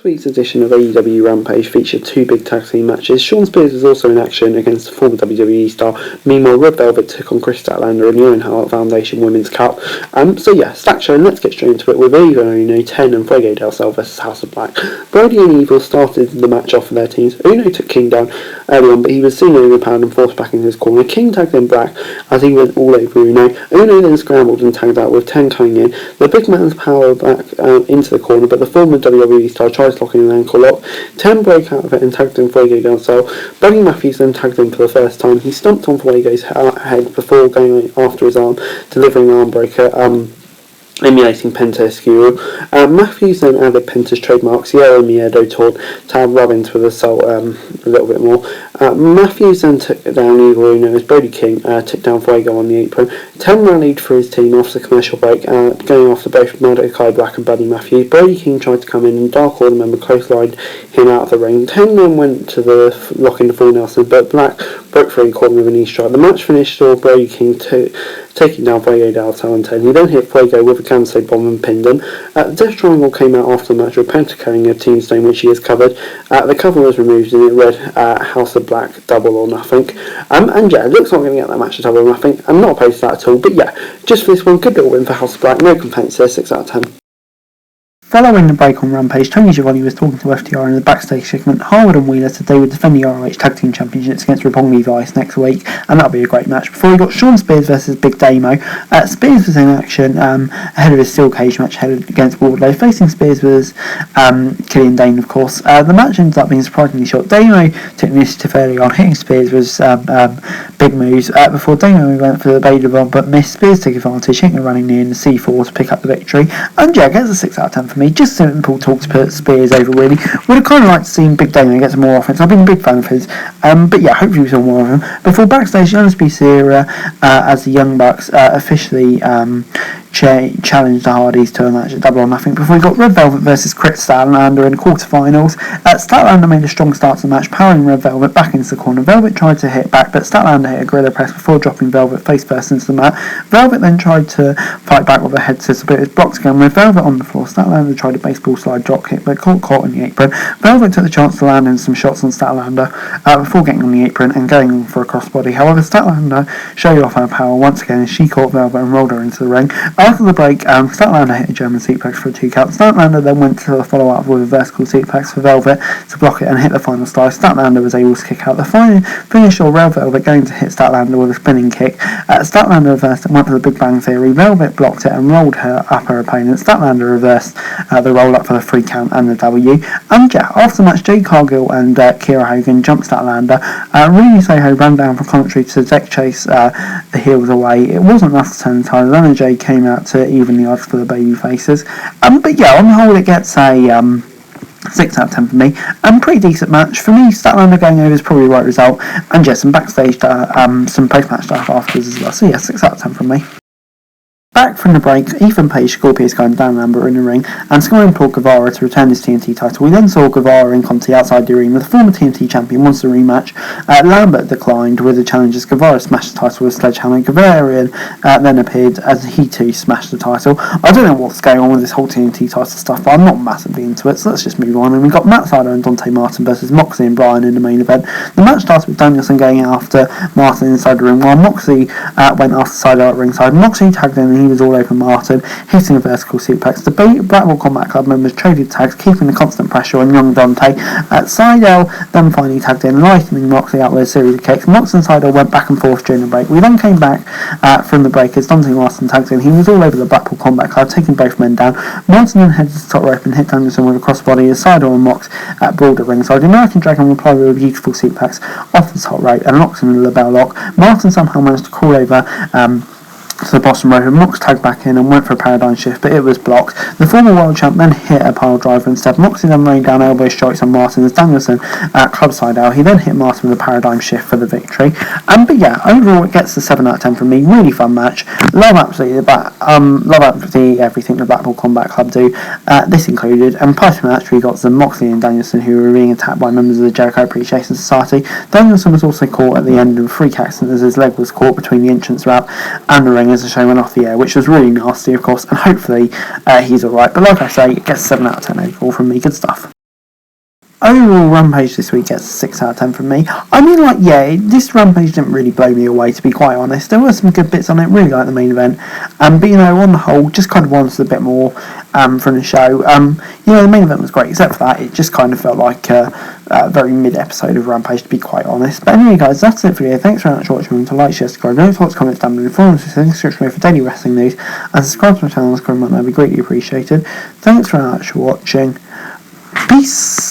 This week's edition of AEW Rampage featured two big tag team matches. Shawn Spears was also in action against the former WWE star. Meanwhile, Red Velvet took on Chris Statlander in the Owen Hart Foundation Women's Cup. Stack show, and let's get straight into it with Uno 10 and Fuego del Sol versus House of Black. Brody and Evil started the match off for their teams. Uno took King down early on, but he was soon overpowered and forced back into his corner. King tagged in Black as he went all over Uno. Uno then scrambled and tagged out with 10 coming in. The big man's power back into the corner, but the former WWE star tried locking an ankle lock. 10 broke out of it and tagged in Fuego del Sol. Buddy Matthews then tagged in for the first time. He stomped on Fuego's head before going after his arm, delivering an arm breaker, emulating Penta's skewer. Matthews then added Penta's trademark Sierra Miedo taunt to add rub into the Sol a little bit more. Matthews then took down Evil Uno as Brody King took down Fuego on the apron. 10 rallied for his team after the commercial break, going after both Mordecai Black and Buddy Matthews. Brody King tried to come in and Dark Order member clotheslined him out of the ring. 10 then went to the lock into full Nelson, but Black broke free and caught him with a knee strike. The match finished saw Brody King taking down Fuego del Sol and 10. He then hit Fuego with a Kansai bomb and pinned him. The Death Triangle came out after the match with Penta carrying a tombstone which he has covered. The cover was removed and it read House of Black Double or Nothing. It looks like we're going to get that match at Double or Nothing. I'm not opposed to that at all, but yeah, just for this one, good little win for House of Black. No complaints there, 6 out of 10. Following the break on Rampage, Tony Schiavone was talking to FTR in the backstage segment. Harwood and Wheeler said they would defend the ROH Tag Team Championships against Roppongi Vice next week, and that'll be a great match. Before we got Shawn Spears versus Big Damo. Spears was in action ahead of his steel cage match against Wardlow. Facing Spears was Killian Dane, of course. The match ended up being surprisingly short. Damo took initiative early on, hitting Spears was big moves. Before Damo went for the Bader bomb, but missed. Spears took advantage, hitting a running knee in the C4 to pick up the victory. And yeah, gets a 6 out of 10 for me. Just simple talk to put Spears over, really. Would have kind of liked to see Big Damo get some more offense. I've been a big fan of his. But yeah, hopefully we saw more of him. Before backstage, Jonas B. Sierra, as the Young Bucks, officially challenged the Hardys to a match at Double or Nothing. Before we got Red Velvet versus Chris Statlander in the quarterfinals. Statlander made a strong start to the match, powering Red Velvet back into the corner. Velvet tried to hit back, but Statlander hit a gorilla press before dropping Velvet face first into the mat. Velvet then tried to fight back with a head scissors, but it was blocked again with Velvet on the floor. Statlander tried a baseball slide drop kick, but caught on the apron. Velvet took the chance to land in some shots on Statlander before getting on the apron and going for a crossbody. However, Statlander showed off her power once again as she caught Velvet and rolled her into the ring. After the break, Statlander hit a German suplex for a 2 count. Statlander then went to the follow-up with a vertical suplex for Velvet to block it and hit the final slice. Statlander was able to kick out. The final finish saw Red Velvet going to hit Statlander with a spinning kick. Statlander reversed and went for the Big Bang Theory. Velvet blocked it and rolled her up her opponent. Statlander reversed the roll-up for the 3 count and the W. And yeah, after the match, Jade Cargill and Kiera Hogan jumped Statlander. Remy Soho ran down for commentary to deck chase the heels away. It wasn't enough to turn the tide. Then Jade came out to even the odds for the baby faces. But yeah, on the whole, it gets a 6 out of 10 for me. Pretty decent match. For me, Statlander going over is probably the right result. And yeah, some backstage, some post-match stuff afterwards as well. So yeah, 6 out of 10 from me. Back from the break, Ethan Page, Scorpio Sky and Dan Lambert in the ring, and Sky implored Guevara to return his TNT title. We then saw Guevara and Conti outside the arena. The former TNT champion wants the rematch. Lambert declined with the challenge as Guevara smashed the title with a sledgehammer. Guevara then appeared as he too smashed the title. I don't know what's going on with this whole TNT title stuff, but I'm not massively into it, so let's just move on. And we got Matt Sydal and Dante Martin versus Moxie and Bryan in the main event. The match started with Danielson going after Martin inside the ring, while Moxie went after Sydal at ringside. Moxie tagged in and he was all over Martin, hitting a vertical suplex. The Blackpool Combat Club members traded tags, keeping the constant pressure on young Dante. Sydal then finally tagged in, lightening Moxley out with a series of kicks. Moxley and Sydal went back and forth during the break. We then came back from the break as Dante Martin tagged in. He was all over the Blackpool Combat Club, taking both men down. Martin then headed to the top rope and hit Danielson with a crossbody as Sydal and Mox brawled at ringside. The American Dragon replied with a beautiful suplex off the top rope and locked in the label lock. Martin somehow managed to crawl over to the bottom rope, and Mox tagged back in and went for a paradigm shift, but it was blocked. The former world champ then hit a pile driver instead. Moxie then rained down elbow strikes on Martin as Danielson club side out. He then hit Martin with a paradigm shift for the victory. But yeah, overall it gets a 7 out of 10 from me. Really fun match. Love absolutely everything the Blackpool Combat Club do. This included, and post match we got some Moxley and Danielson who were being attacked by members of the Jericho Appreciation Society. Danielson was also caught at the end of a freak accident as his leg was caught between the entrance ramp and the ring as the show went off the air, which was really nasty, of course, and hopefully he's alright. But like I say, it gets 7 out of 10 overall from me. Good stuff. overall, Rampage this week gets a 6 out of 10 from me. I mean, this Rampage didn't really blow me away, to be quite honest. There were some good bits on it, really like the main event. But, on the whole, just kind of wanted a bit more from the show. The main event was great, except for that. It just kind of felt like a very mid-episode of Rampage, to be quite honest. But anyway, guys, that's it for today. Thanks very much for watching. Remember to like, share, subscribe, note, thoughts, comments down below, follow us on Instagram for daily wrestling news, and subscribe to my channel, that would be greatly appreciated. Thanks very much for watching. Peace!